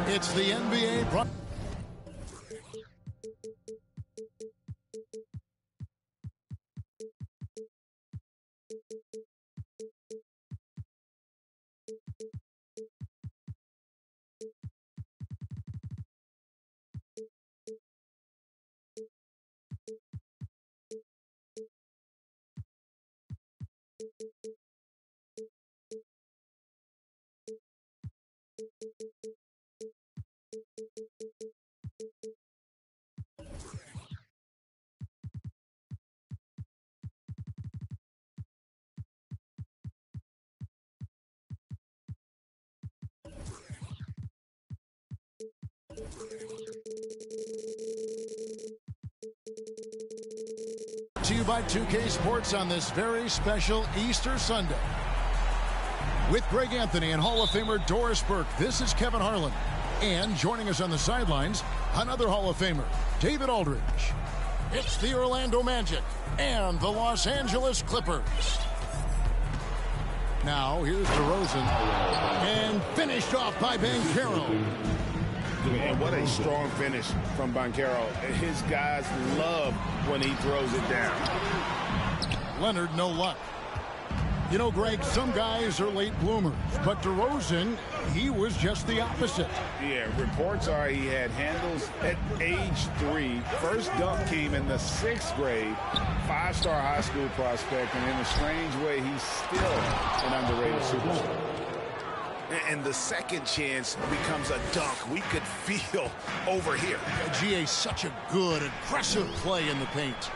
It's the NBA. To you by 2K Sports on this very special Easter Sunday. With Greg Anthony and Hall of Famer Doris Burke, this is Kevin Harlan. And joining us on the sidelines, another Hall of Famer, David Aldridge. It's the Orlando Magic and the Los Angeles Clippers. Now, here's DeRozan. And finished off by Banchero. And what a strong finish from Banchero. His guys love when he throws it down. Leonard, no luck. You know, Greg, some guys are late bloomers, but DeRozan, he was just the opposite. Yeah, reports are he had handles at age 3. First dunk came in the 6th grade. 5-star high school prospect, and in a strange way, he's still an underrated superstar. And the second chance becomes a dunk we could feel over here. GA, such a good, aggressive play in the paint.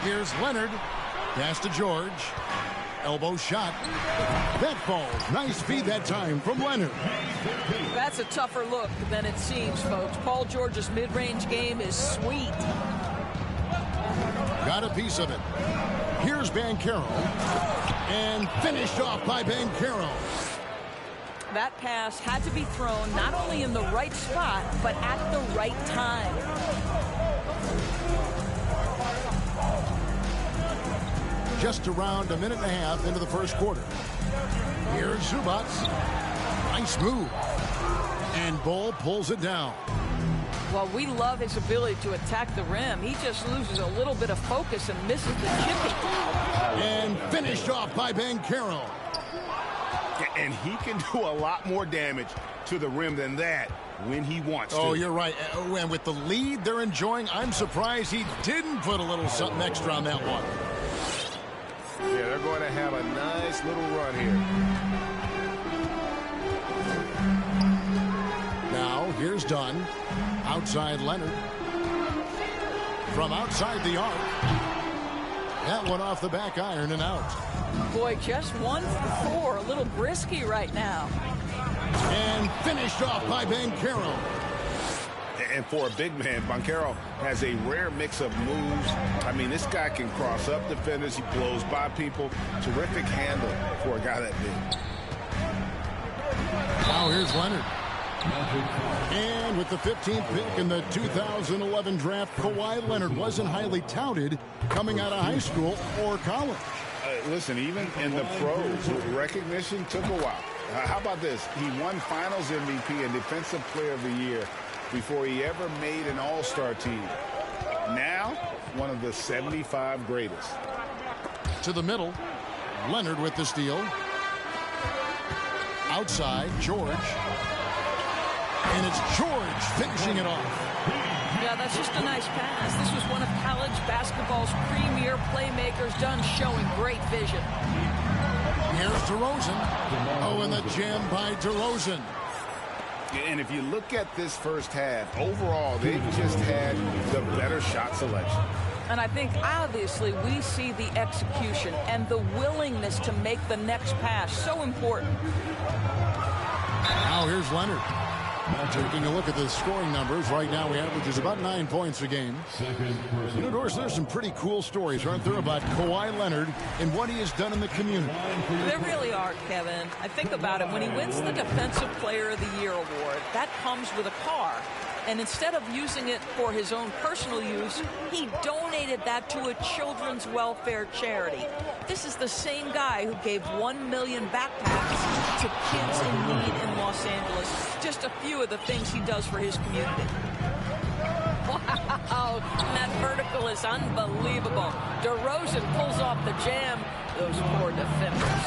Here's Leonard. Pass to George. Elbow shot. That falls. Nice feed that time from Leonard. That's a tougher look than it seems, folks. Paul George's mid-range game is sweet. Got a piece of it. Here's Banchero. And finished off by Banchero. That pass had to be thrown not only in the right spot, but at the right time. Just around a minute and a half into the first quarter. Here's Zubac. Nice move. And Bull pulls it down. Well, we love his ability to attack the rim. He just loses a little bit of focus and misses the chipping. And finished off by Banchero. And he can do a lot more damage to the rim than that when he wants to. Oh, you're right. And with the lead they're enjoying, I'm surprised he didn't put a little something extra on that one. Yeah, they're going to have a nice little run here. Now, here's Dunn. Outside Leonard. From outside the arc. That one off the back iron and out. Boy, just 1 for 4. A little brisky right now. And finished off by Banchero. And for a big man, Banchero has a rare mix of moves. I mean, this guy can cross up defenders. He blows by people. Terrific handle for a guy that big. Now here's Leonard. And with the 15th pick in the 2011 draft, Kawhi Leonard wasn't highly touted coming out of high school or college. Listen, even in the pros, recognition took a while. How about this? He won Finals MVP and Defensive Player of the Year before he ever made an All-Star team. Now, one of the 75 greatest. To the middle. Leonard with the steal. Outside, George. And it's George finishing it off. Yeah, that's just a nice pass. This was one of college basketball's premier playmakers done showing great vision. Here's DeRozan. Oh, and the jam by DeRozan. And if you look at this first half, overall, they've just had the better shot selection. And I think, obviously, we see the execution and the willingness to make the next pass so important. Now here's Leonard. Taking a look at the scoring numbers, right now he averages about 9 points a game. You know, Doris, there's some pretty cool stories, aren't there, about Kawhi Leonard and what he has done in the community? There really are, Kevin. I think about it. When he wins the Defensive Player of the Year award, that comes with a car. And instead of using it for his own personal use, he donated that to a children's welfare charity. This is the same guy who gave 1 million backpacks to kids in need in Los Angeles. Just a few of the things he does for his community. Wow, that vertical is unbelievable. DeRozan pulls off the jam. Those poor defenders.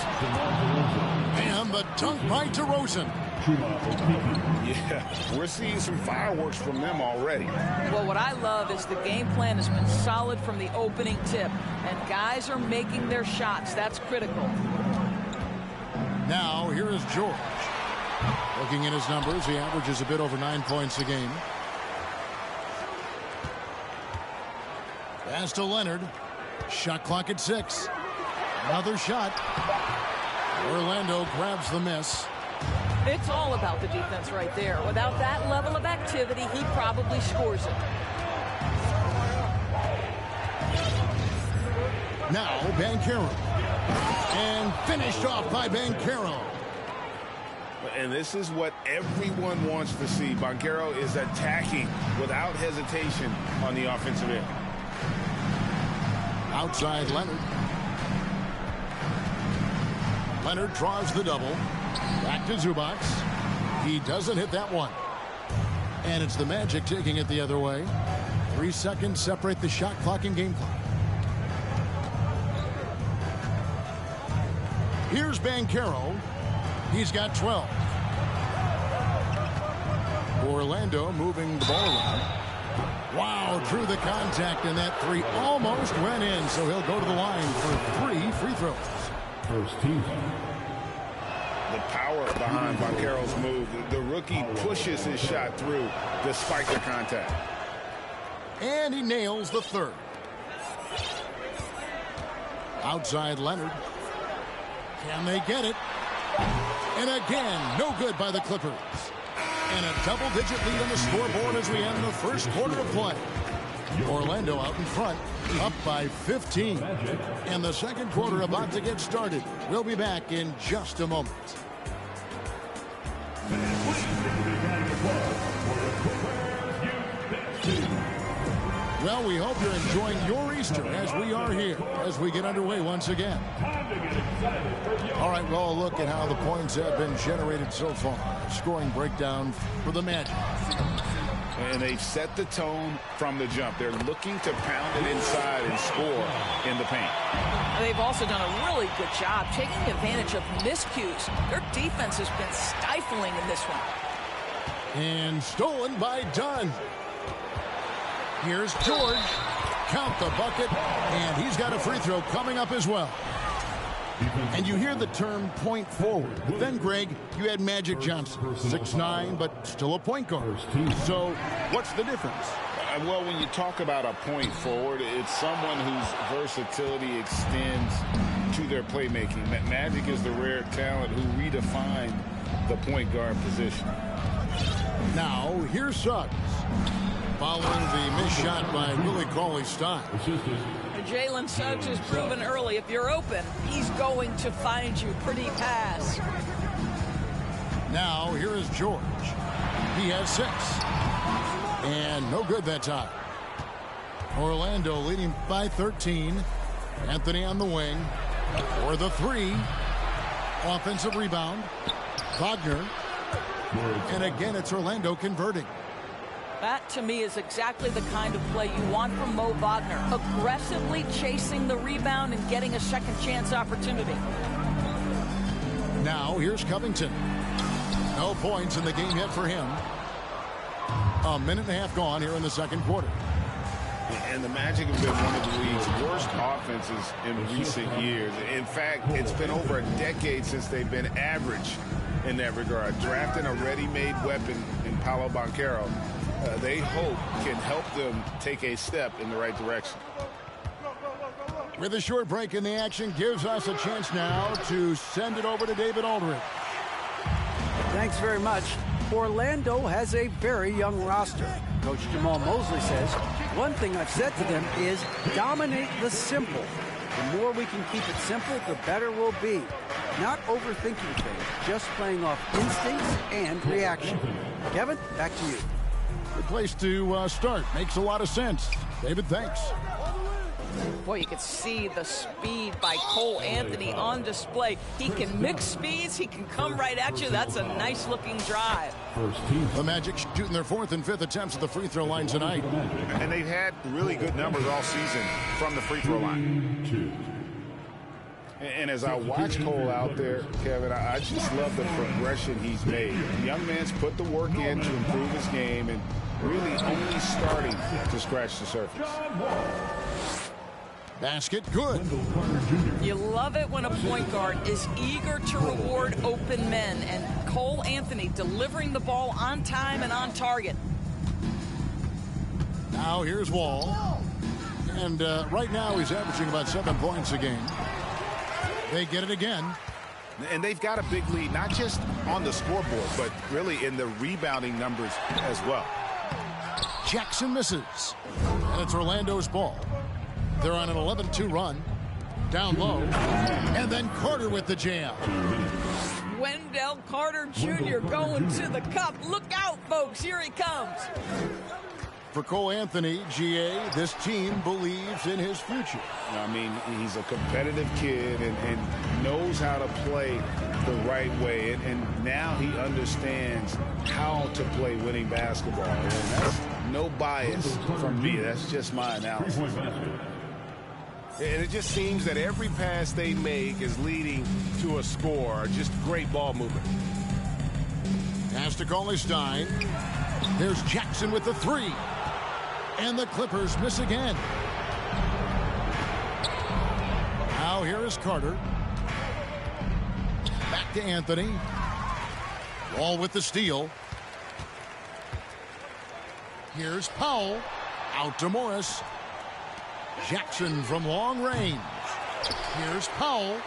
And the dunk by DeRozan. Yeah, we're seeing some fireworks from them already. Well, what I love is the game plan has been solid from the opening tip, and guys are making their shots. That's critical. Now, here is George. Looking at his numbers, he averages a bit over 9 points a game. Pass to Leonard. Shot clock at 6. Another shot. Orlando grabs the miss. It's all about the defense right there. Without that level of activity, he probably scores it. Now, Banchero. And finished off by Banchero. And this is what everyone wants to see. Banchero is attacking without hesitation on the offensive end. Outside Leonard. Leonard draws the double. Back to Zubac. He doesn't hit that one. And it's the Magic taking it the other way. 3 seconds separate the shot clock and game clock. Here's Banchero. He's got 12. Orlando moving the ball around. Wow, through the contact, and that three almost went in, so he'll go to the line for 3 free throws. First team. The power behind Banchero's move. The rookie pushes his shot through despite the contact. And he nails the third. Outside Leonard. Can they get it? And again, no good by the Clippers. And a double-digit lead on the scoreboard as we end the first quarter of play. Orlando out in front, up by 15. And the second quarter about to get started. We'll be back in just a moment. Well, we hope you're enjoying your Easter as we are here, as we get underway once again. All right, well, a look at how the points have been generated so far. Scoring breakdown for the Magic. And they've set the tone from the jump. They're looking to pound it inside and score in the paint. They've also done a really good job taking advantage of miscues. Their defense has been stifling in this one. And stolen by Dunn. Here's George. Count the bucket. And he's got a free throw coming up as well. And you hear the term point forward. But then, Greg, you had Magic Johnson. 6'9", but still a point guard. So what's the difference? Well, when you talk about a point forward, it's someone whose versatility extends to their playmaking. Magic is the rare talent who redefined the point guard position. Now, here's Suggs. Following the missed shot by Willie Cauley-Stein. Jalen Suggs has proven early, if you're open, he's going to find you. Pretty pass. Now, here is George. He has 6. And no good that time. Orlando leading by 13. Anthony on the wing. For the three. Offensive rebound. Wagner. And again, it's Orlando converting. That, to me, is exactly the kind of play you want from Mo Wagner. Aggressively chasing the rebound and getting a second chance opportunity. Now, here's Covington. No points in the game yet for him. A minute and a half gone here in the second quarter. And the Magic have been one of the league's worst offenses in recent years. In fact, it's been over a decade since they've been average in that regard. Drafting a ready-made weapon in Paolo Banchero, they hope can help them take a step in the right direction. With a short break in the action, gives us a chance now to send it over to David Aldridge. Thanks very much. Orlando has a very young roster. Coach Jamal Mosley says, one thing I've said to them is dominate the simple. The more we can keep it simple, the better we'll be. Not overthinking things, just playing off instincts and reaction. Kevin, back to you. Good place to start. Makes a lot of sense. David, thanks. Boy, you can see the speed by Cole Anthony on display. He can mix speeds. He can come right at you. That's a nice-looking drive. The Magic shooting their fourth and fifth attempts at the free throw line tonight. And they've had really good numbers all season from the free throw line. And as I watch Cole out there, Kevin, I just love the progression he's made. The young man's put the work in to improve his game and really only starting to scratch the surface. Basket good. You love it when a point guard is eager to reward open men, and Cole Anthony delivering the ball on time and on target. Now here's Wall. And right now he's averaging about 7 points a game. They get it again. And they've got a big lead, not just on the scoreboard, but really in the rebounding numbers as well. Jackson misses. And it's Orlando's ball. They're on an 11-2 run. Down low. And then Carter with the jam. Wendell Carter Jr. going to the cup. Look out, folks. Here he comes. For Cole Anthony, GA, this team believes in his future. I mean, he's a competitive kid and knows how to play the right way. And now he understands how to play winning basketball. And that's no bias from me. That's just my analysis. And it just seems that every pass they make is leading to a score. Just great ball movement. Pass to Cauley-Stein. There's Jackson with the three. And the Clippers miss again. Now here is Carter. Back to Anthony. Wall with the steal. Here's Powell. Out to Morris. Jackson from long range. Here's Powell.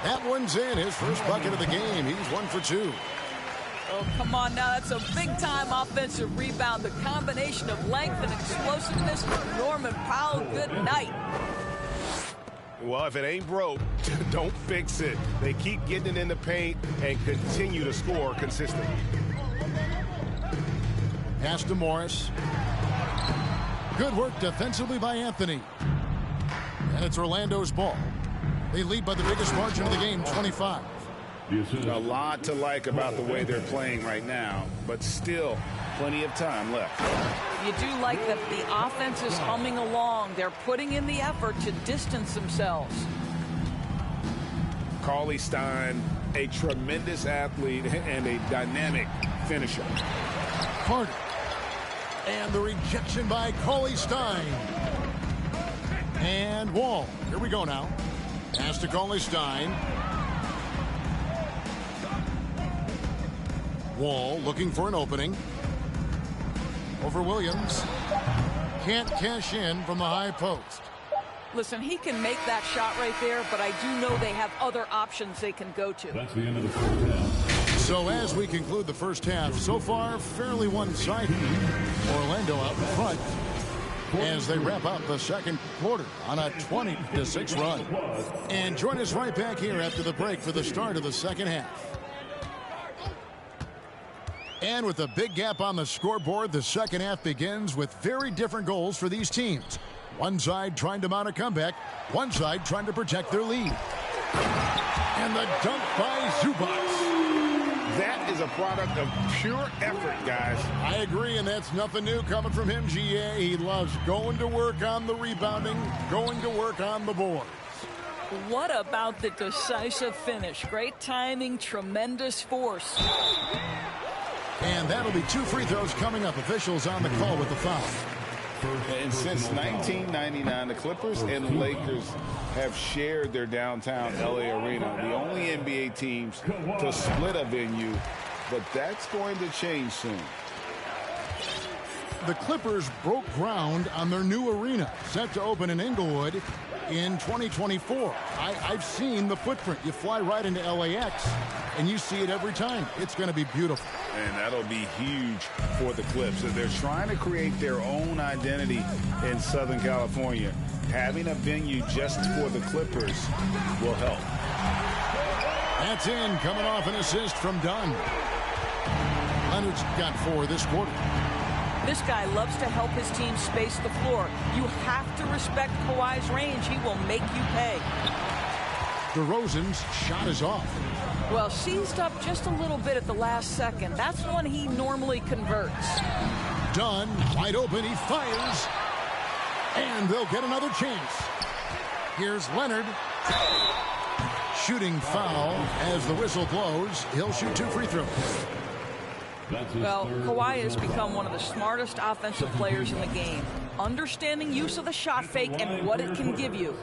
That one's in. His first bucket of the game. He's 1 for 2. Oh, come on now. That's a big-time offensive rebound. The combination of length and explosiveness for Norman Powell. Good night. Well, if it ain't broke, don't fix it. They keep getting it in the paint and continue to score consistently. Pass to Morris. Good work defensively by Anthony. And it's Orlando's ball. They lead by the biggest margin of the game, 25. A lot to like about the way they're playing right now, but still plenty of time left. You do like that the offense is humming along. They're putting in the effort to distance themselves. Cauley-Stein, a tremendous athlete and a dynamic finisher. Carter. And the rejection by Cauley-Stein. And Wall. Here we go now. Pass to Cauley-Stein. Wall looking for an opening. Over Williams. Can't cash in from the high post. Listen, he can make that shot right there, but I do know they have other options they can go to. That's the end of the first half. So as we conclude the first half, so far fairly one-sided. Orlando out in front as they wrap up the second quarter on a 20-6 run. And join us right back here after the break for the start of the second half. And with a big gap on the scoreboard, the second half begins with very different goals for these teams. One side trying to mount a comeback. One side trying to protect their lead. And the dunk by Zubac. That is a product of pure effort, guys. I agree, and that's nothing new coming from him, GA. He loves going to work on the rebounding, going to work on the boards. What about the decisive finish? Great timing, tremendous force. And that'll be 2 free throws coming up. Officials on the call with the foul. And since 1999, the Clippers and the Lakers have shared their downtown LA arena. The only NBA teams to split a venue, but that's going to change soon. The Clippers broke ground on their new arena, set to open in Inglewood in 2024. I've seen the footprint. You fly right into LAX, and you see it every time. It's going to be beautiful. And that'll be huge for the Clips. They're trying to create their own identity in Southern California. Having a venue just for the Clippers will help. That's in, coming off an assist from Dunn. Leonard's got 4 this quarter. This guy loves to help his team space the floor. You have to respect Kawhi's range. He will make you pay. DeRozan's shot is off. Well, seized up just a little bit at the last second. That's when he normally converts. Dunn, wide open, he fires. And they'll get another chance. Here's Leonard. Shooting foul as the whistle blows. He'll shoot 2 free throws. Well, Kawhi has become one of the smartest offensive players in the game. Understanding use of the shot fake and what it can give you.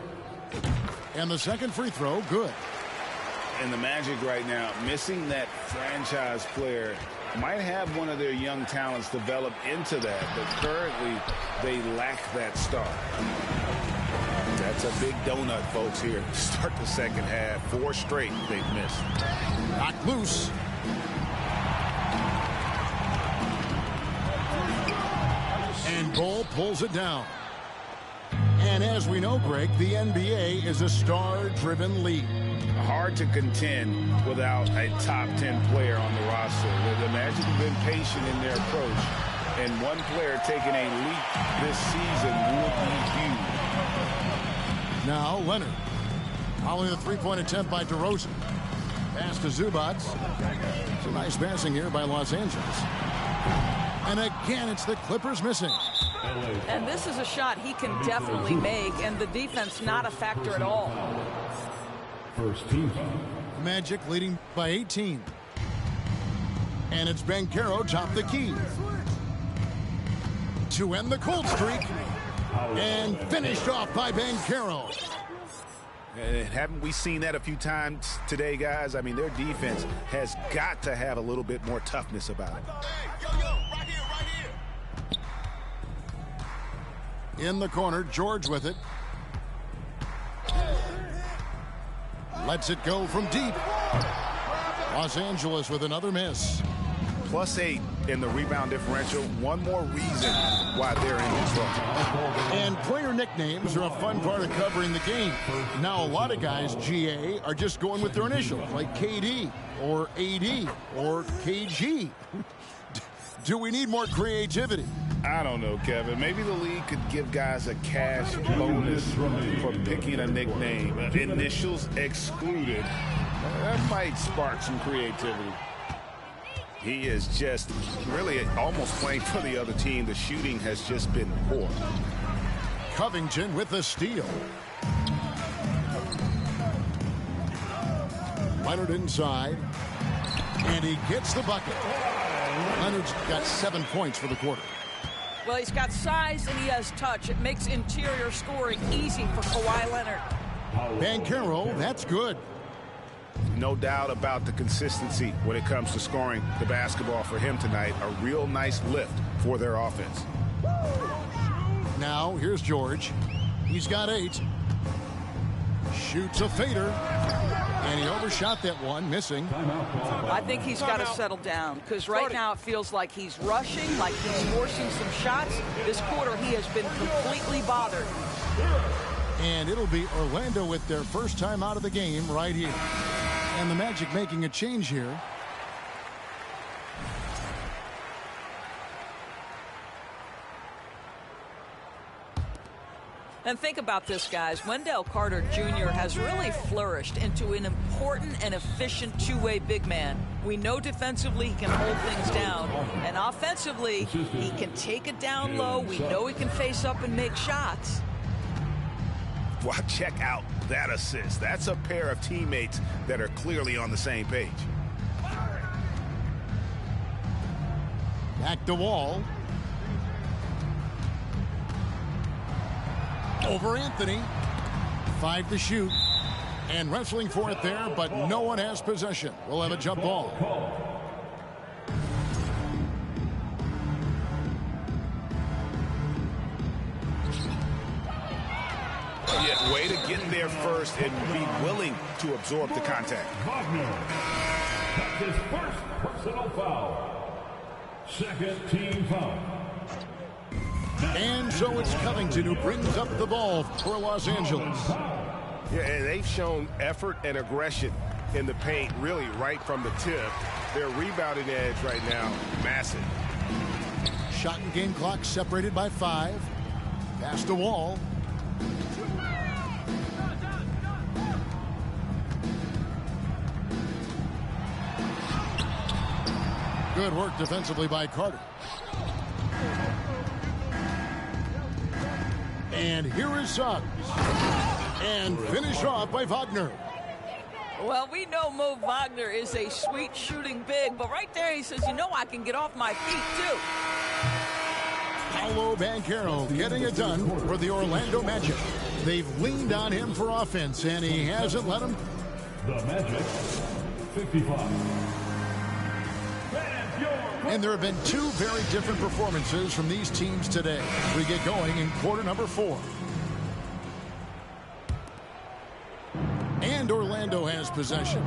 And the second free throw, good. And the Magic right now, missing that franchise player, might have one of their young talents develop into that, but currently they lack that star. That's a big donut, folks, here. Start the second half. 4 straight they've missed. Knocked loose. And Bull pulls it down. And as we know, Greg, the NBA is a star-driven league. Hard to contend without a top 10 player on the roster. The Magic have been patient in their approach, and one player taking a leap this season would be huge. Now Leonard, following the three-point attempt by DeRozan. Pass to Zubac. It's a nice passing here by Los Angeles. And again, it's the Clippers missing. And this is a shot he can definitely make, and the defense not a factor at all. First team. Magic leading by 18. And it's Banchero top the key. To end the cold streak. And finished off by Banchero. Haven't we seen that a few times today, guys? I mean, their defense has got to have a little bit more toughness about it. In the corner, George with it. Lets it go from deep. Los Angeles with another miss. +8 in the rebound differential. One more reason why they're in control. And player nicknames are a fun part of covering the game. Now, a lot of guys, GA, are just going with their initials, like KD or AD or KG. Do we need more creativity? I don't know, Kevin. Maybe the league could give guys a cash bonus for picking a nickname. Initials excluded. That might spark some creativity. He is just really almost playing for the other team. The shooting has just been poor. Covington with the steal. Leonard inside. And he gets the bucket. Leonard's got 7 points for the quarter. Well, he's got size and he has touch. It makes interior scoring easy for Kawhi Leonard. Banchero, that's good. No doubt about the consistency when it comes to scoring the basketball for him tonight. A real nice lift for their offense. Now, here's George. He's got 8. Shoots a fader. And he overshot that one, missing. I think he's got to settle down because right now it feels like he's rushing, like he's forcing some shots. This quarter he has been completely bothered. And it'll be Orlando with their first time out of the game right here. And the Magic making a change here. And think about this, guys. Wendell Carter Jr. has really flourished into an important and efficient two-way big man. We know defensively he can hold things down, and offensively he can take it down low. We know he can face up and make shots. Well, check out that assist. That's a pair of teammates that are clearly on the same page. Back to Wall. Over Anthony. 5 to shoot. And wrestling for it there, but no one has possession. We'll have a jump ball. Yeah, way to get there first and be willing to absorb the contact. Wagner. That's his first personal foul. Second team foul. And so it's Covington who brings up the ball for Los Angeles. Yeah, and they've shown effort and aggression in the paint, really right from the tip. Their rebounding edge right now, massive. Shot and game clock separated by 5. Pass to Wall. Good work defensively by Carter. And here is Suggs. And finished off by Wagner. Well, we know Mo Wagner is a sweet shooting big, but right there he says, you know, I can get off my feet too. Paolo Banchero getting it done for the Orlando Magic. They've leaned on him for offense, and he hasn't let them. The Magic, 55. And there have been 2 very different performances from these teams today. We get going in quarter number 4. And Orlando has possession.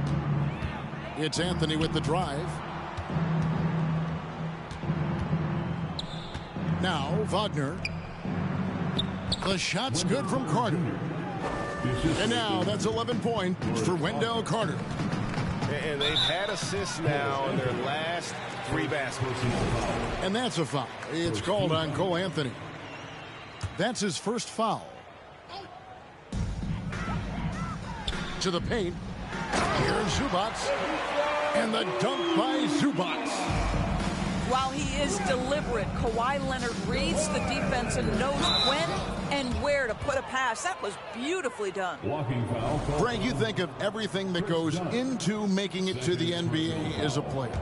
It's Anthony with the drive. Now Wagner. The shot's good from Carter. And now that's 11 points for Wendell Carter. And they've had assists now in their last 3 baskets. And that's a foul. It's called on Cole Anthony. That's his first foul. To the paint. Here's Zubac. And the dunk by Zubac. While he is deliberate, Kawhi Leonard reads the defense and knows when and where to put a pass. That was beautifully done. Walking foul. Frank, you think of everything that goes into making it to the NBA as a player.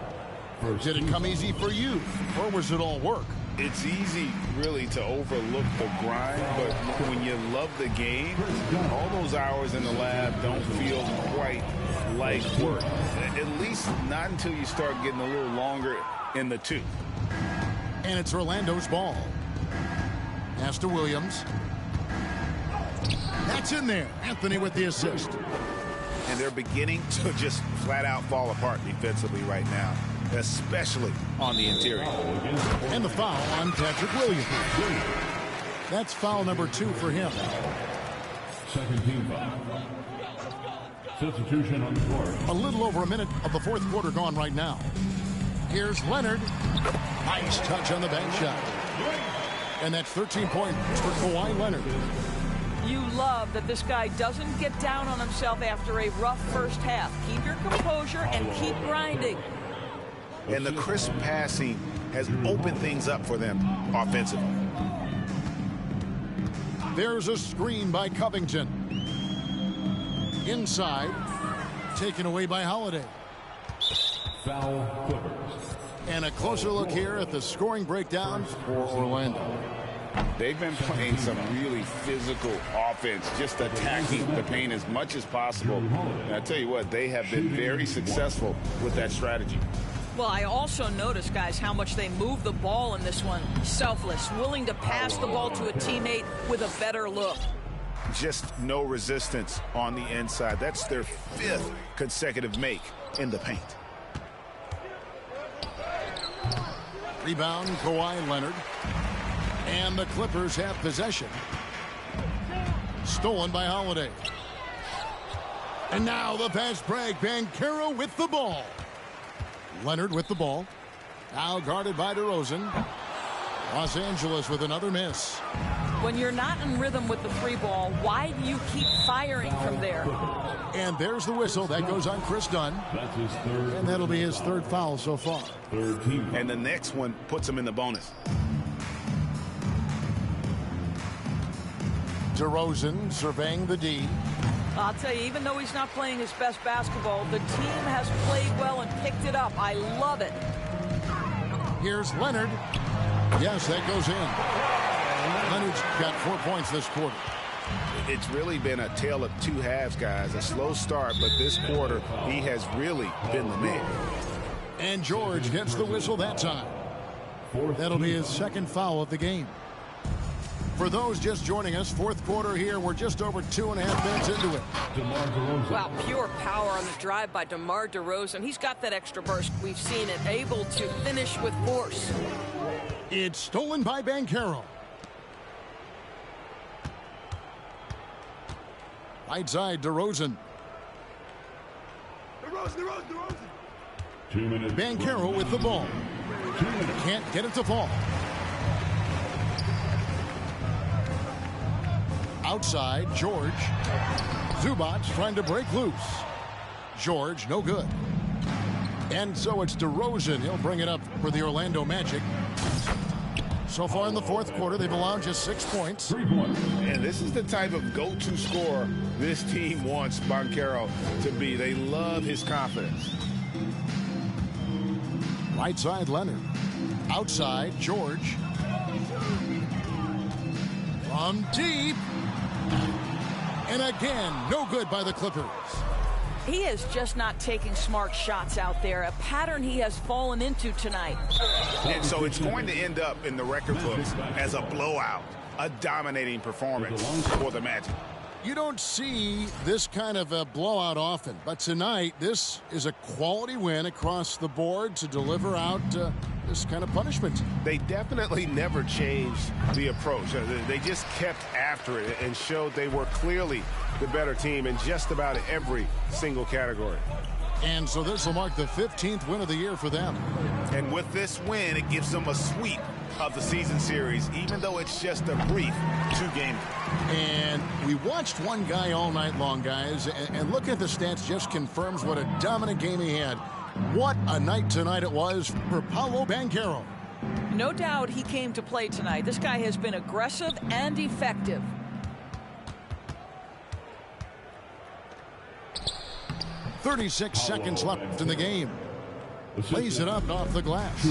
Did it come easy for you, or was it all work? It's easy, really, to overlook the grind, but when you love the game, all those hours in the lab don't feel quite like work. At least not until you start getting a little longer in the tooth. And it's Orlando's ball. Pass to Williams. That's in there. Anthony with the assist. And they're beginning to just flat out fall apart defensively right now, especially on the interior. And the foul on Patrick Williams. That's foul number 2 for him. Second team foul. Substitution on the court. A little over a minute of the 4th quarter gone right now. Here's Leonard. Nice touch on the bank shot. And that's 13 points for Kawhi Leonard. You love that this guy doesn't get down on himself after a rough first half. Keep your composure and keep grinding. And the crisp passing has opened things up for them offensively. There's a screen by Covington. Inside. Taken away by Holiday. Foul Clippers. And a closer look here at the scoring breakdown for Orlando. They've been playing some really physical offense, just attacking the paint as much as possible. And I tell you what, they have been very successful with that strategy. Well, I also noticed, guys, how much they move the ball in this one. Selfless, willing to pass the ball to a teammate with a better look. Just no resistance on the inside. That's their 5th consecutive make in the paint. Rebound, Kawhi Leonard. And the Clippers have possession. Stolen by Holiday. And now the fast break. Banchero with the ball. Leonard with the ball. Now guarded by DeRozan. Los Angeles with another miss. When you're not in rhythm with the 3 ball, why do you keep firing from there? And there's the whistle. That goes on Chris Dunn. That's his third. And that'll be his 3rd foul so far. Third team. And the next one puts him in the bonus. DeRozan surveying the D. I'll tell you, even though he's not playing his best basketball, the team has played well and picked it up. I love it. Here's Leonard. Yes, that goes in. Leonard's got 4 points this quarter. It's really been a tale of 2 halves, guys. A slow start, but this quarter, he has really been the man. And George gets the whistle that time. That'll be his 2nd foul of the game. For those just joining us, 4th quarter here. We're just over 2.5 minutes into it. DeMar DeRozan. Wow, pure power on the drive by DeMar DeRozan. He's got that extra burst. We've seen it, able to finish with force. It's stolen by Banchero. Right side, DeRozan. 2 minutes. Banchero with the ball. 2 minutes. Can't get it to fall. Outside, George. Zubac trying to break loose. George, no good. And so it's DeRozan. He'll bring it up for the Orlando Magic. So far in the 4th quarter, they've allowed just 6 points. 3 points. And this is the type of go-to scorer this team wants Banchero to be. They love his confidence. Right side, Leonard. Outside, George. From deep. And again, no good by the Clippers. He is just not taking smart shots out there, a pattern he has fallen into tonight. And so it's going to end up in the record books as a blowout, a dominating performance for the Magic. You don't see this kind of a blowout often, but tonight this is a quality win across the board to deliver out this kind of punishment. They definitely never changed the approach. They just kept after it and showed they were clearly the better team in just about every single category. And so this will mark the 15th win of the year for them. And with this win, it gives them a sweep of the season series, even though it's just a brief 2-game. And we watched one guy all night long, guys, and look at the stats just confirms what a dominant game he had. What a night tonight it was for Paolo Banchero. No doubt he came to play tonight. This guy has been aggressive and effective. .36 seconds left in the game. Plays it up off the glass.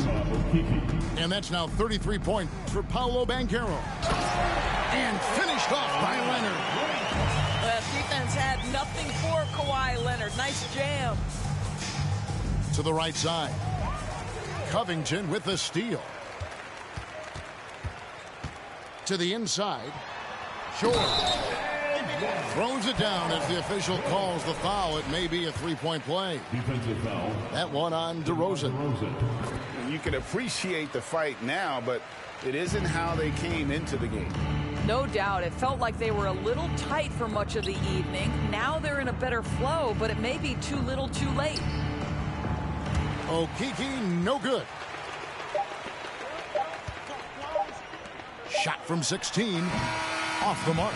And that's now 33 points for Paolo Banchero. And finished off by Leonard. The defense had nothing for Kawhi Leonard. Nice jam. To the right side. Covington with the steal. To the inside. George throws it down as the official calls the foul. It may be a 3-point play. Defensive foul. That one on DeRozan. You can appreciate the fight now, but it isn't how they came into the game. No doubt. It felt like they were a little tight for much of the evening. Now they're in a better flow, but it may be too little too late. Okeke, no good. Shot from 16. Off the mark.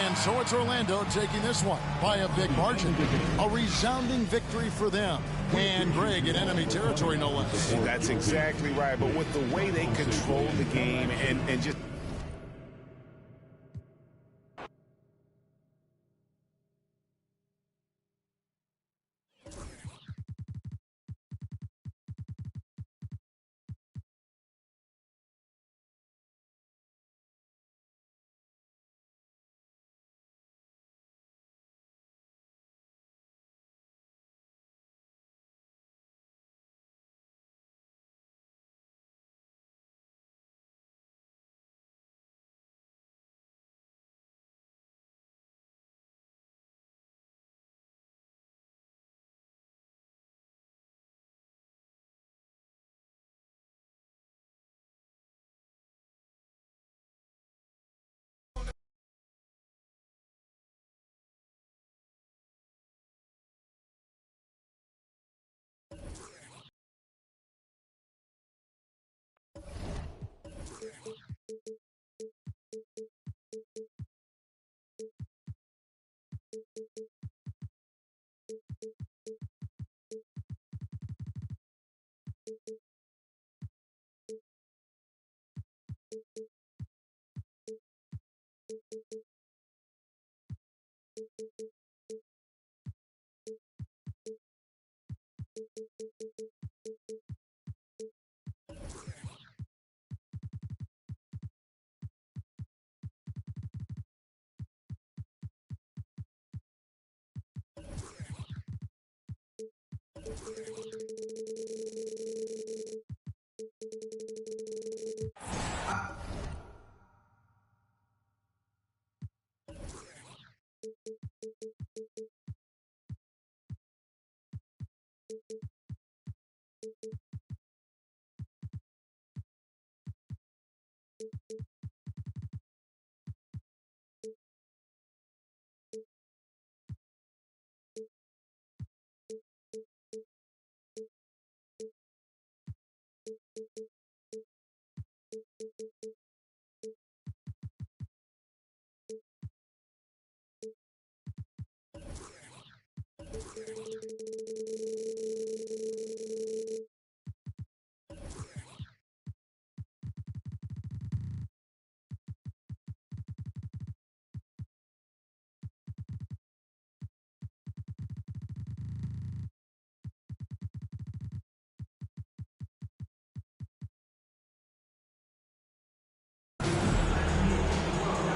And so it's Orlando taking this one by a big margin. A resounding victory for them. And Greg in enemy territory, no less. That's exactly right. But with the way they controlled the game and just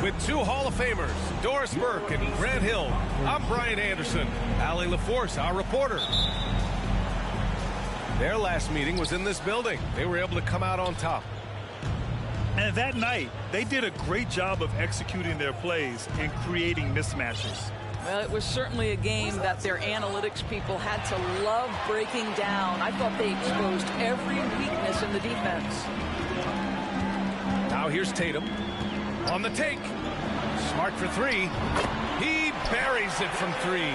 With two Hall of Famers, Doris Burke and Grant Hill, I'm Brian Anderson. Allie LaForce, our reporter. Their last meeting was in this building. They were able to come out on top. And that night, they did a great job of executing their plays and creating mismatches. Well, it was certainly a game that their analytics people had to love breaking down. I thought they exposed every weakness in the defense. Now here's Tatum. On the take. Smart for three. He buries it from three.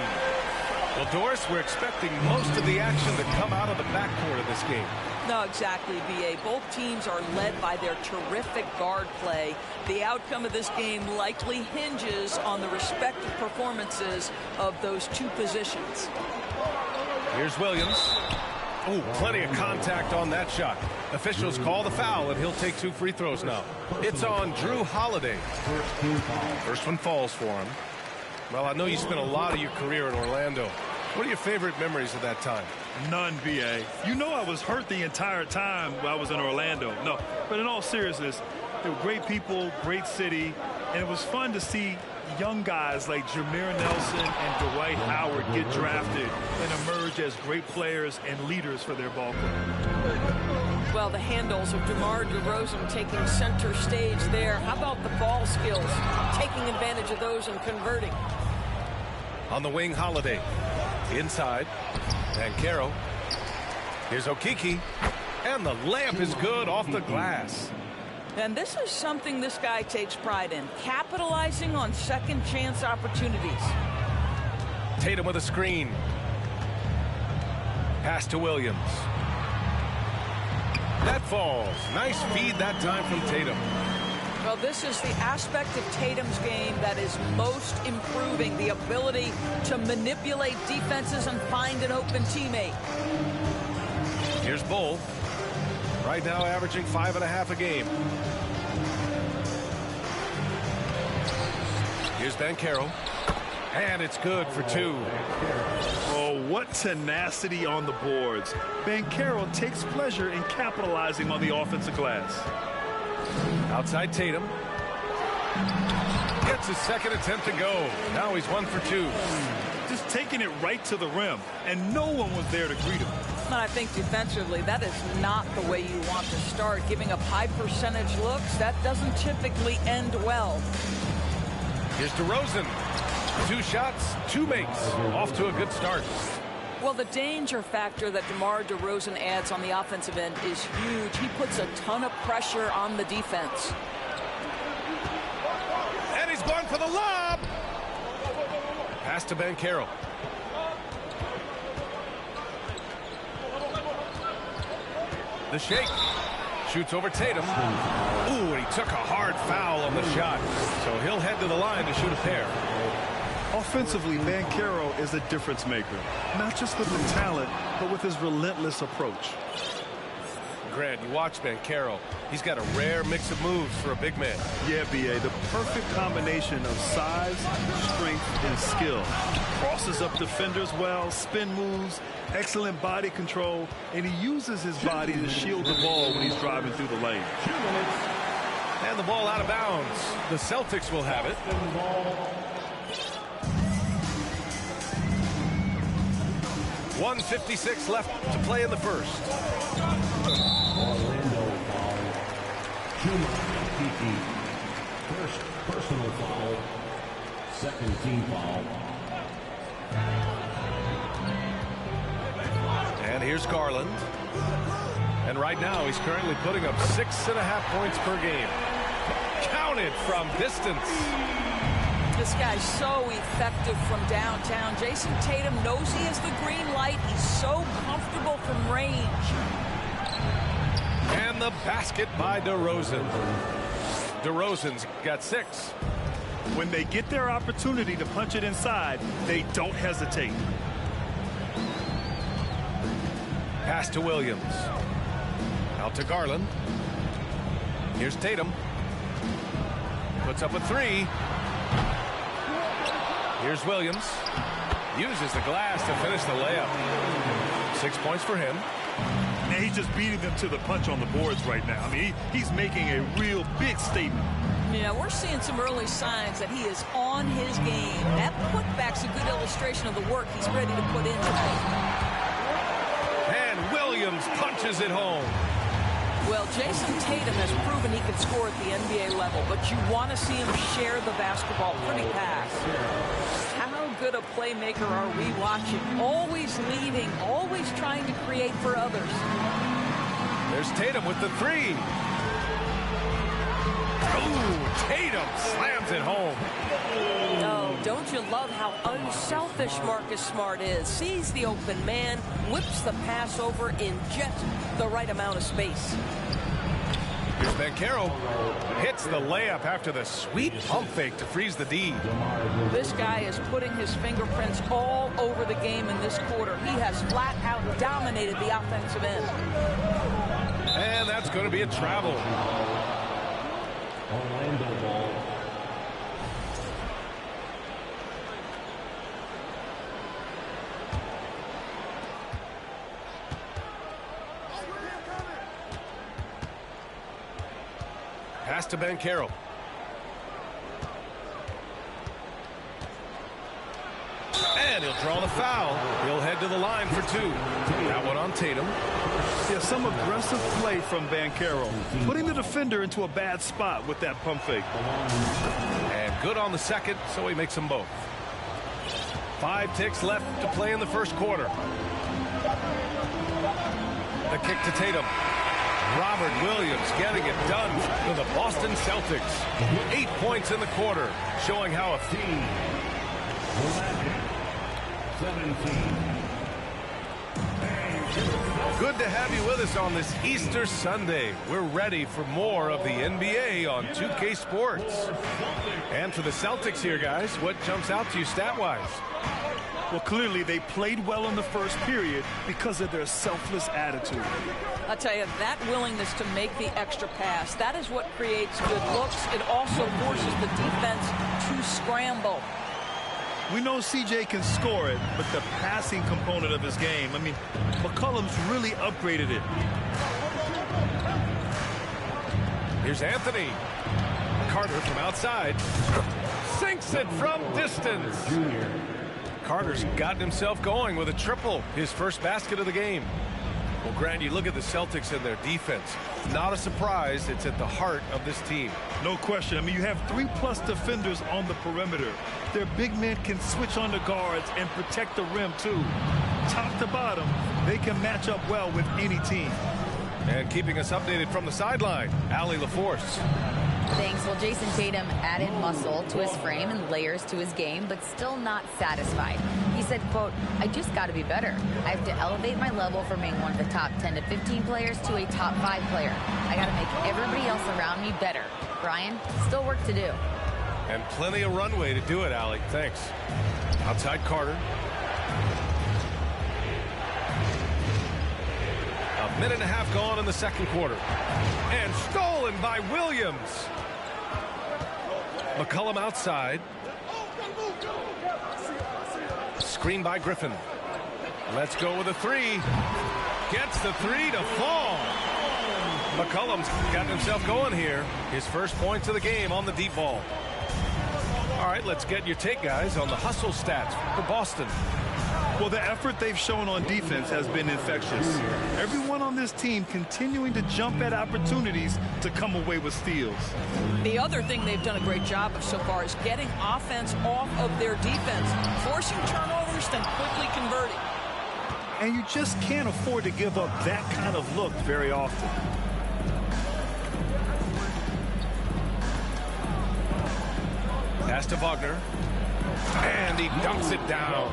Well, Doris, we're expecting most of the action to come out of the backcourt of this game. No, exactly, B.A. Both teams are led by their terrific guard play. The outcome of this game likely hinges on the respective performances of those two positions. Here's Williams. Oh, plenty of contact on that shot. Officials call the foul, and he'll take 2 free throws now. It's on Drew Holiday. First one falls for him. Well, I know you spent a lot of your career in Orlando. What are your favorite memories of that time? None, B.A. You know I was hurt the entire time I was in Orlando. No, but in all seriousness, they were great people, great city, and it was fun to see young guys like Jameer Nelson and Dwight Howard get drafted and emerge as great players and leaders for their ball club. Well, the handles of DeMar DeRozan taking center stage there. How about the ball skills? Taking advantage of those and converting. On the wing, Holiday. Inside. Banchero. Here's Okeke. And the layup is good off the glass. And this is something this guy takes pride in, capitalizing on second chance opportunities. Tatum with a screen. Pass to Williams. That falls. Nice feed that time from Tatum. Well, this is the aspect of Tatum's game that is most improving, the ability to manipulate defenses and find an open teammate. Here's Bull. Right now averaging 5.5 a game. Here's Banchero. And it's good for 2. Oh, what tenacity on the boards. Banchero takes pleasure in capitalizing on the offensive glass. Outside Tatum. Gets his second attempt to go. Now he's 1 for 2. Just taking it right to the rim, and no one was there to greet him. And I think defensively, that is not the way you want to start. Giving up high percentage looks, that doesn't typically end well. Here's DeRozan. 2 shots, 2 makes. Off to a good start. Well, the danger factor that DeMar DeRozan adds on the offensive end is huge. He puts a ton of pressure on the defense. And he's going for the lob. Pass to Banchero. The shake. Shoots over Tatum. Ooh, and he took a hard foul on the shot. So he'll head to the line to shoot a pair. Offensively, Banchero is a difference maker, not just with the talent, but with his relentless approach. Grant, you watch Banchero. He's got a rare mix of moves for a big man. Yeah, B.A., the perfect combination of size, strength, and skill. Crosses up defenders well, spin moves, excellent body control, and he uses his body to shield the ball when he's driving through the lane. And the ball out of bounds. The Celtics will have it. .156 left to play in the first. Orlando foul. First personal foul. Second team foul. And here's Garland. And right now he's currently putting up 6.5 points per game. Counted from distance. This guy's so effective from downtown. Jason Tatum knows he has the green light. He's so comfortable from range. And the basket by DeRozan. DeRozan's got 6. When they get their opportunity to punch it inside, they don't hesitate. Pass to Williams. Out to Garland. Here's Tatum. Puts up a 3. Here's Williams. Uses the glass to finish the layup. 6 points for him. And he's just beating them to the punch on the boards right now. I mean, he's making a real big statement. Yeah, we're seeing some early signs that he is on his game. That putback's a good illustration of the work he's ready to put in tonight. And Williams punches it home. Well, Jason Tatum has proven he can score at the NBA level, but you want to see him share the basketball. Pretty pass. How good a playmaker are we watching? Always leading, always trying to create for others. There's Tatum with the 3. Oh, Tatum slams it home. Oh, don't you love how unselfish Marcus Smart is? Sees the open man, whips the pass over in just the right amount of space. Here's Banchero. Hits the layup after the sweet pump fake to freeze the D. This guy is putting his fingerprints all over the game in this quarter. He has flat out dominated the offensive end. And that's going to be a travel. Orlando ball. Pass to Banchero. And he'll draw the foul. He'll head to the line for 2. That one on Tatum. Yeah, some aggressive play from Banchero, putting the defender into a bad spot with that pump fake. And good on the second, so he makes them both. 5 ticks left to play in the first quarter. The kick to Tatum. Robert Williams getting it done for the Boston Celtics. 8 points in the quarter, showing how a 17. Good to have you with us on this Easter Sunday. We're ready for more of the NBA on 2K Sports. And for the Celtics here, guys, what jumps out to you stat-wise? Well, clearly they played well in the first period because of their selfless attitude. I'll tell you, that willingness to make the extra pass, that is what creates good looks. It also forces the defense to scramble. We know CJ can score it, but the passing component of his game, I mean, McCollum's really upgraded it. Here's Anthony. Carter from outside. Sinks it from distance. Carter's gotten himself going with a triple, his first basket of the game. Well, Grant, you look at the Celtics and their defense. Not a surprise, it's at the heart of this team. No question. I mean, you have 3+ defenders on the perimeter. Their big men can switch on the guards and protect the rim, too. Top to bottom, they can match up well with any team. And keeping us updated from the sideline, Allie LaForce. Thanks. Well, Jason Tatum added muscle to his frame and layers to his game, but still not satisfied. He said, quote, "I just got to be better. I have to elevate my level from being one of the top 10 to 15 players to a top 5 player. I got to make everybody else around me better. Brian, still work to do." And plenty of runway to do it, Allie. Thanks. Outside Carter. A Minute and a half gone in the second quarter. And stolen by Williams. McCollum outside. Screen by Griffin. Let's go with a three. Gets the three to fall. McCollum's got himself going here. His first points of the game on the deep ball. All right, let's get your take, guys, on the hustle stats for Boston. Well, the effort they've shown on defense has been infectious. Everyone on this team continuing to jump at opportunities to come away with steals. The other thing they've done a great job of so far is getting offense off of their defense, forcing turnovers, then quickly converting. And you just can't afford to give up that kind of look very often. Pass to Wagner. And he dunks it down.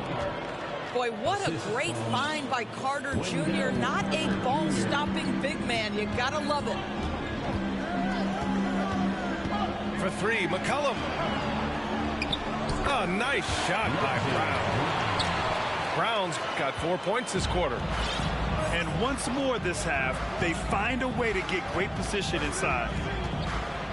Boy, what a great find by Carter Jr. Not a ball-stopping big man. You gotta love it. For three, McCollum. A nice shot by Brown. Brown's got 4 points this quarter. And once more this half, they find a way to get great position inside.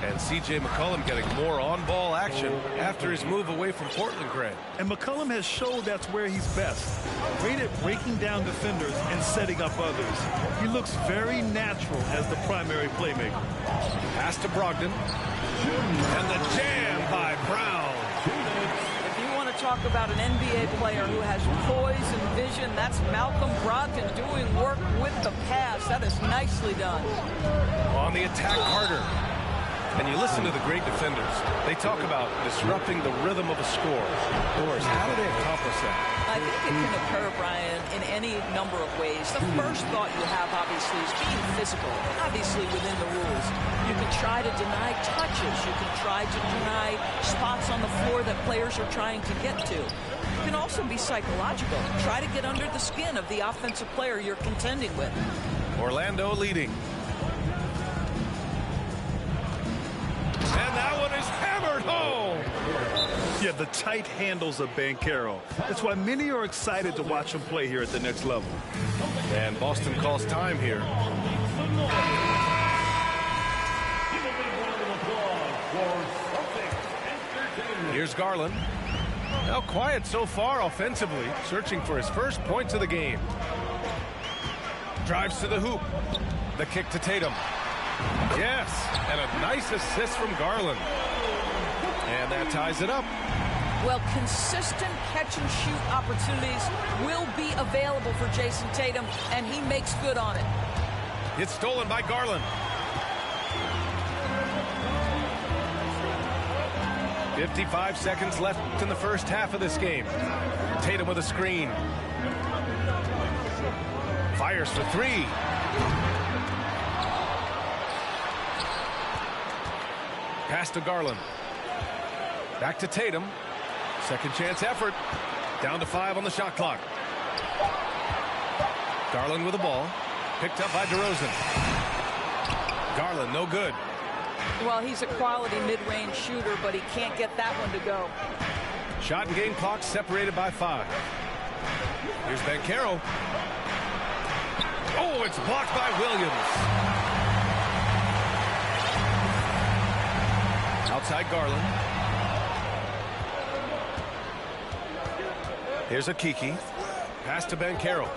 And C.J. McCollum getting more on-ball action after his move away from Portland, Grant. And McCollum has showed that's where he's best. Great at breaking down defenders and setting up others. He looks very natural as the primary playmaker. Pass to Brogdon. And the jam by Brown. If you want to talk about an NBA player who has poise and vision, that's Malcolm Brogdon doing work with the pass. That is nicely done. On the attack, Carter. And you listen to the great defenders. They talk about disrupting the rhythm of a score. Doris, how do they accomplish that? I think it can occur, Brian, in any number of ways. The first thought you have, obviously, is being physical, obviously within the rules. You can try to deny touches. You can try to deny spots on the floor that players are trying to get to. It can also be psychological. Try to get under the skin of the offensive player you're contending with. Orlando leading. And that one is hammered home. Yeah, the tight handles of Banchero. That's why many are excited to watch him play here at the next level. And Boston calls time here. Here's Garland. Now quiet so far offensively, searching for his first points of the game. Drives to the hoop. The kick to Tatum. Yes, and a nice assist from Garland. And that ties it up. Well, consistent catch-and-shoot opportunities will be available for Jason Tatum, and he makes good on it. It's stolen by Garland. 55 seconds left in the first half of this game. Tatum with a screen. Fires for three. Pass to Garland. Back to Tatum. Second chance effort. Down to 5 on the shot clock. Garland with the ball. Picked up by DeRozan. Garland, no good. Well, he's a quality mid-range shooter, but he can't get that one to go. Shot and game clock separated by 5. Here's Banchero. Oh, it's blocked by Williams. Outside Garland. Here's a Kiki. Pass to Banchero.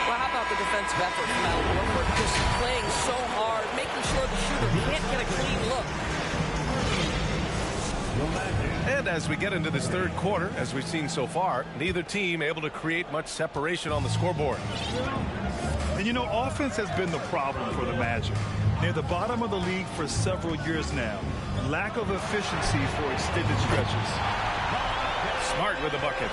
Well, how about the defensive effort from Al Horford? Just playing so hard, making sure the shooter can't get a clean look. And as we get into this third quarter, as we've seen so far, neither team able to create much separation on the scoreboard. And you know, offense has been the problem for the Magic. Near the bottom of the league for several years now. Lack of efficiency for extended stretches. Smart with the bucket.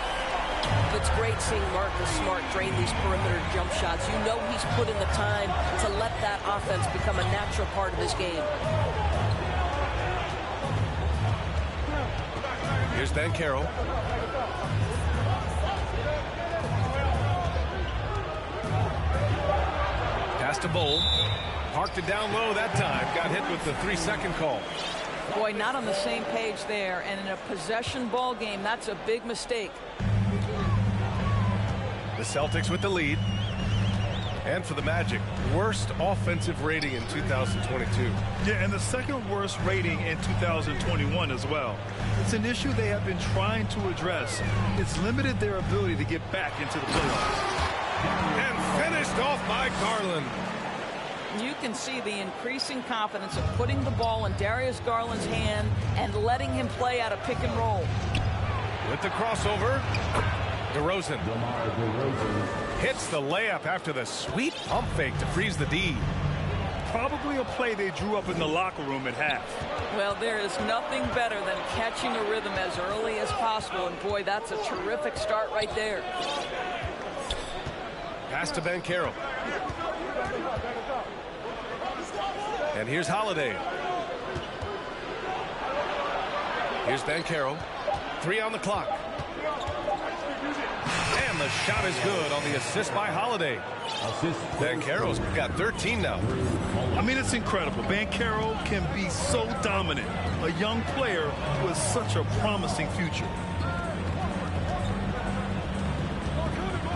It's great seeing Marcus Smart drain these perimeter jump shots. You know he's put in the time to let that offense become a natural part of his game. Here's Banchero. Pass to Bowl. Parked it down low that time. Got hit with the 3-second call. Boy, not on the same page there. And in a possession ball game, that's a big mistake. The Celtics with the lead. And for the Magic, worst offensive rating in 2022. Yeah, and the second worst rating in 2021 as well. It's an issue they have been trying to address. It's limited their ability to get back into the playoffs. And finished off by Garland. You can see the increasing confidence of putting the ball in Darius Garland's hand and letting him play out of pick and roll. With the crossover, DeRozan hits the layup after the sweet pump fake to freeze the D. Probably a play they drew up in the locker room at half. Well, there is nothing better than catching a rhythm as early as possible, and boy, that's a terrific start right there. Pass to Banchero. And here's Holiday. Here's Banchero. 3 on the clock. And the shot is good on the assist by Holiday. Banchero's got 13 now. I mean, it's incredible. Banchero can be so dominant. A young player with such a promising future.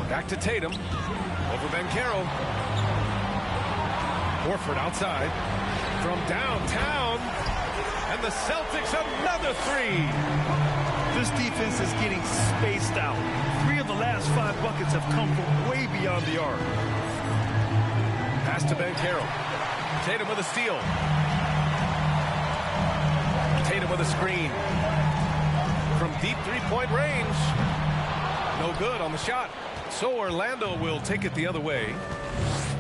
Back to Tatum. Over Banchero. Horford outside. From downtown. And the Celtics another 3. This defense is getting spaced out. 3 of the last 5 buckets have come from way beyond the arc. Pass to Banchero. Tatum with a steal. Tatum with a screen. From deep three-point range. No good on the shot. So Orlando will take it the other way.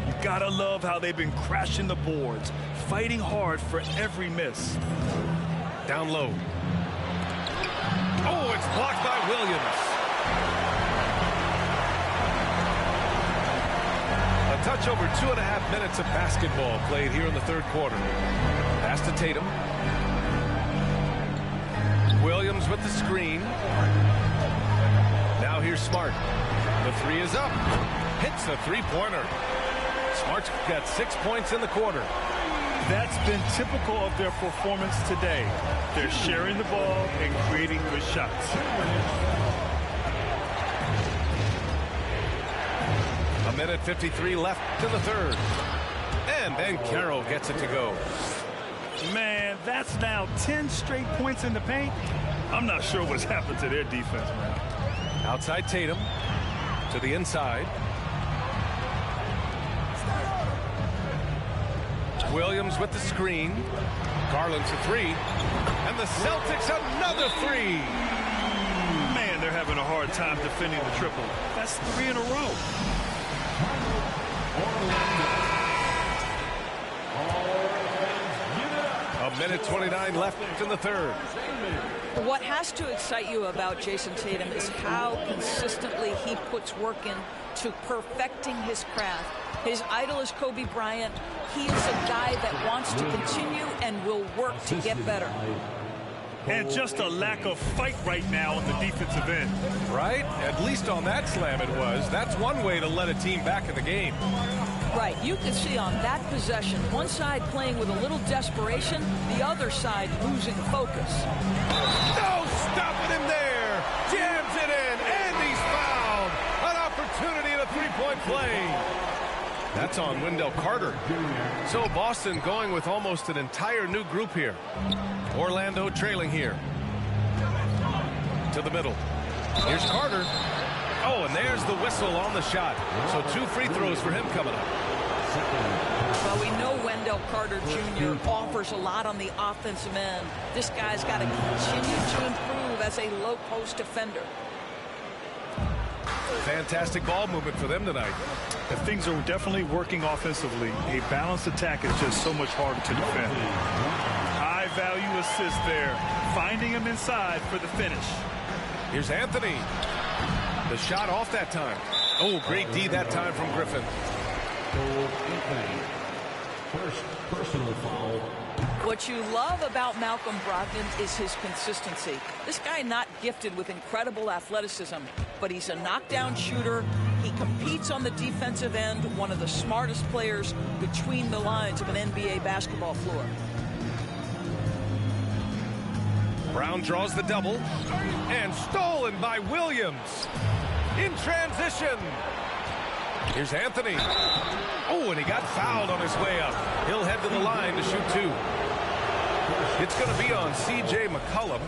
You gotta love how they've been crashing the boards, fighting hard for every miss. Down low. Oh, it's blocked by Williams. A touch over 2.5 minutes of basketball played here in the third quarter. Pass to Tatum. Williams with the screen. Now here's Smart. The 3 is up. Hits the three-pointer. Smart's got 6 points in the quarter. That's been typical of their performance today. They're sharing the ball and creating good shots. A minute 53 left in the third. And Banchero gets it to go. Man, that's now 10 straight points in the paint. I'm not sure what's happened to their defense, man. Outside Tatum. To the inside. Williams with the screen. Garland for 3. And the Celtics another 3. Man, they're having a hard time defending the triple. That's 3 in a row. A minute 29 left in the third. What has to excite you about Jason Tatum is how consistently he puts work in to perfecting his craft. His idol is Kobe Bryant. He is a guy that wants to continue and will work to get better. And just a lack of fight right now on the defensive end. Right? At least on that slam it was. That's one way to let a team back in the game. Right. You can see on that possession, one side playing with a little desperation, the other side losing focus. No stopping him there. Jams it in, and he's fouled. An opportunity in a three-point play. That's on Wendell Carter. So Boston going with almost an entire new group here. Orlando trailing here. To the middle. Here's Carter. Oh, and there's the whistle on the shot. So 2 free throws for him coming up. Well, we know Wendell Carter Jr. offers a lot on the offensive end. This guy's got to continue to improve as a low-post defender. Fantastic ball movement for them tonight. If things are definitely working offensively, a balanced attack is just so much harder to defend. High-value assist there, finding him inside for the finish. Here's Anthony. The shot off that time. Oh, great D that time from Griffin. First personal foul. What you love about Malcolm Brogdon is his consistency. This guy not gifted with incredible athleticism, but he's a knockdown shooter. He competes on the defensive end, one of the smartest players between the lines of an NBA basketball floor. Brown draws the double, and stolen by Williams. in transition. Here's Anthony. Oh, and he got fouled on his way up. He'll head to the line to shoot 2. It's going to be on C.J. McCollum.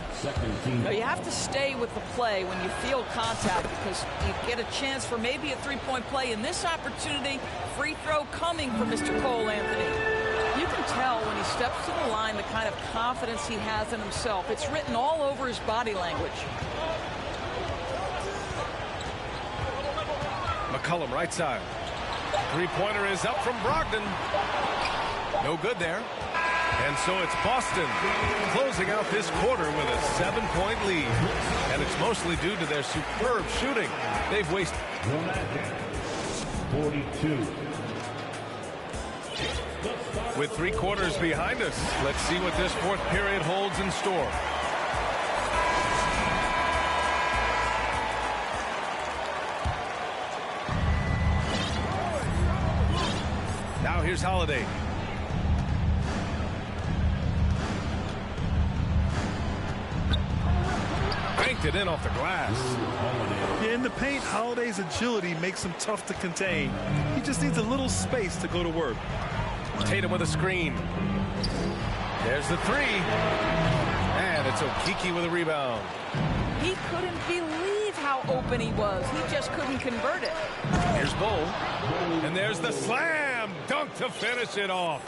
No, you have to stay with the play when you feel contact because you get a chance for maybe a three-point play. In this opportunity, free throw coming from Mr. Cole Anthony. You can tell when he steps to the line the kind of confidence he has in himself. It's written all over his body language. McCollum right side. Three-pointer is up from Brogdon. No good there. And so it's Boston closing out this quarter with a 7-point lead. And it's mostly due to their superb shooting. They've wasted 42. With 3 quarters behind us, let's see what this 4th period holds in store. Now here's Holiday. Banked it in off the glass. Yeah, in the paint, Holiday's agility makes him tough to contain. He just needs a little space to go to work. Tatum with a screen. There's the 3. And it's Okeke with a rebound. He couldn't believe how open he was. He just couldn't convert it. Here's Bull. And there's the slam dunk to finish it off.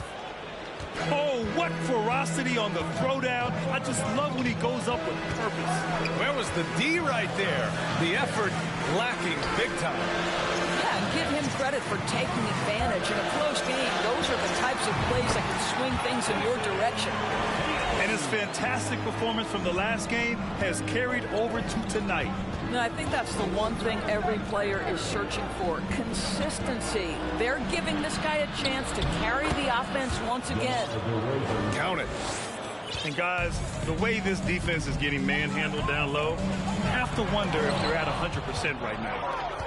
Oh, what ferocity on the throwdown. I just love when he goes up with purpose. Where was the D right there? The effort lacking big time. Yeah, and give him credit for taking advantage in a close game. Those are the types of plays that can swing things in your direction. And his fantastic performance from the last game has carried over to tonight. No, I think that's the one thing every player is searching for. Consistency. They're giving this guy a chance to carry the offense once again. Count it. And guys, the way this defense is getting manhandled down low, you have to wonder if they're at 100% right now.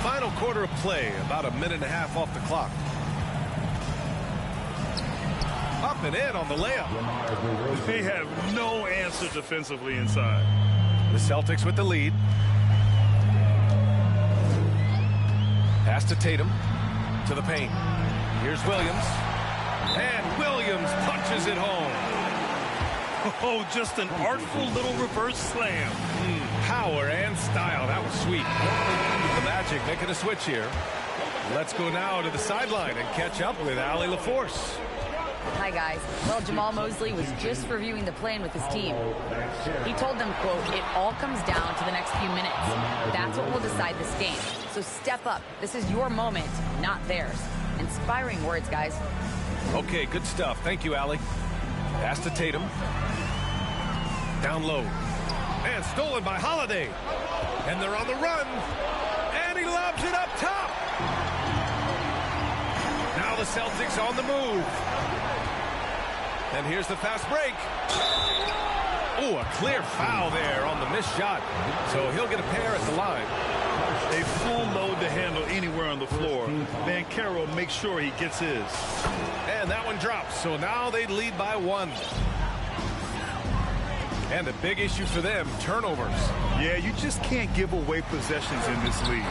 Final quarter of play, about a minute and a half off the clock. Up and in on the layup. They have no answer defensively inside. The Celtics with the lead. Pass to Tatum. To the paint. Here's Williams. And Williams punches it home. Oh, just an artful little reverse slam. Power and style. That was sweet. The Magic making a switch here. Let's go now to the sideline and catch up with Allie LaForce. Hi, guys. Well, Jamal Mosley was just reviewing the plan with his team. He told them, quote, it all comes down to the next few minutes. That's what will decide this game. So step up. This is your moment, not theirs. Inspiring words, guys. Okay, good stuff. Thank you, Allie. Pass to Tatum. Down low. And stolen by Holiday. And they're on the run. And he lobs it up top. Now the Celtics on the move. And here's the fast break. Oh, a clear foul there on the missed shot. So he'll get a pair at the line. A full load to handle anywhere on the floor. Banchero makes sure he gets his. And that one drops. So now they lead by 1. And a big issue for them, turnovers. Yeah, you just can't give away possessions in this league.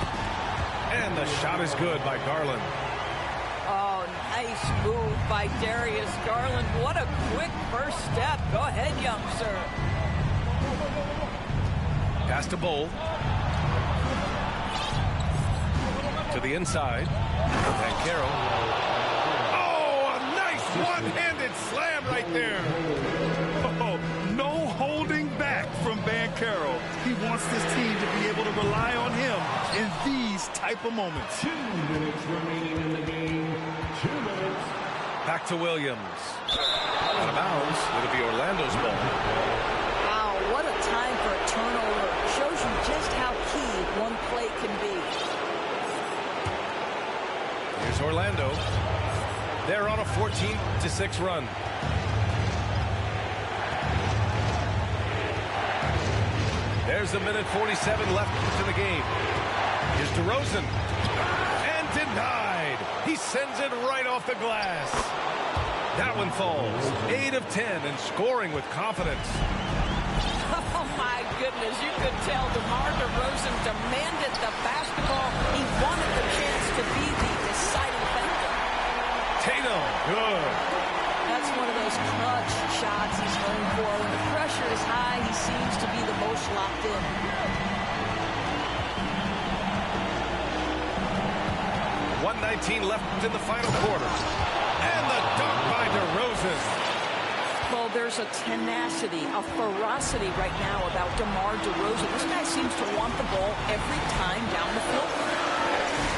And the shot is good by Garland. Oh, nice move by Darius Garland. What a quick first step. Go ahead, youngster. Pass to Bull. To the inside. Banchero. Oh, a nice one-handed slam right there. Oh, no holding back from Banchero. He wants this team to be able to rely on him in these type of moments. 2 minutes remaining in the game. 2 minutes. Back to Williams. Out of bounds. It'll be Orlando's ball. Wow, what a time for a turnover. Shows you just how key one play can be. Here's Orlando. They're on a 14-6 run. There's a minute 47 left in the game. Here's DeRozan. And denied. He sends it right off the glass. That one falls. 8 of 10 and scoring with confidence. Oh, my goodness. You could tell DeMar DeRozan demanded the basketball. He wanted the chance to be the deciding factor. Tatum, good. That's one of those clutch shots he's known for. When the pressure is high, he seems to be the most locked in. 1:19 left in the final quarter. And the dunk by DeRozan. Well, there's a tenacity, a ferocity right now about DeMar DeRozan. This guy seems to want the ball every time down the floor.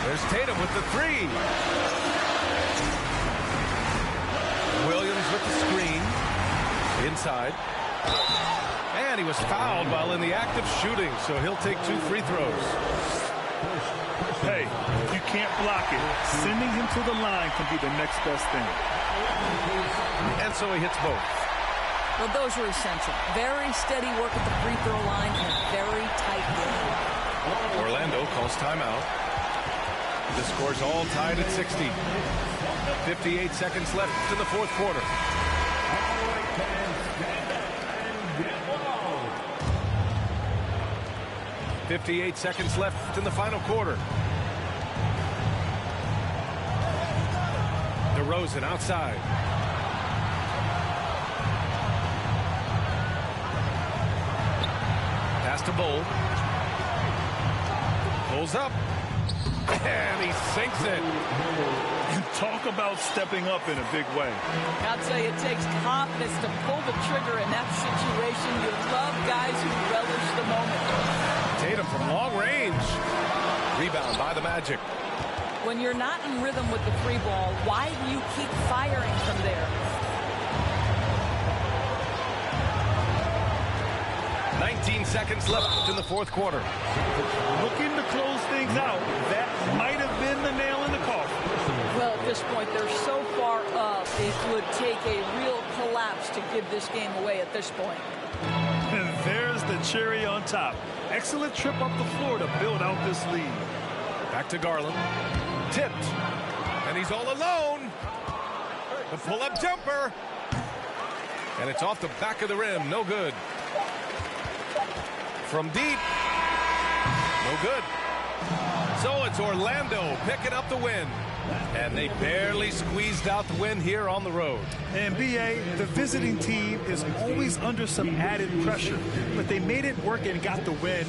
There's Tatum with the three. Williams with the screen. Inside. And he was fouled while in the act of shooting, so he'll take 2 free throws. Hey, if you can't block it, sending him to the line can be the next best thing. And so he hits both. Well, those were essential. Very steady work at the free throw line and a very tight game. Orlando calls timeout. The score's all tied at 60. 58 seconds left in the fourth quarter. .58 seconds left in the final quarter. DeRozan outside. Pass to Bull. Pulls up. And he sinks it. You talk about stepping up in a big way. I'll tell you, it takes confidence to pull the trigger in that situation. You love guys who relish the moment. Tatum from long range. Rebound by the Magic. When you're not in rhythm with the three ball, why do you keep firing from there? 19 seconds left in the fourth quarter. Looking to close things out. That might have been the nail in the coffin. Well, at this point, they're so far up, it would take a real collapse to give this game away at this point. And there's the cherry on top. Excellent trip up the floor to build out this lead. Back to Garland. Tipped. And he's all alone. The pull-up jumper. And it's off the back of the rim. No good. From deep. No good. So it's Orlando picking up the win. And they barely squeezed out the win here on the road. And B.A., the visiting team is always under some added pressure. But they made it work and got the win.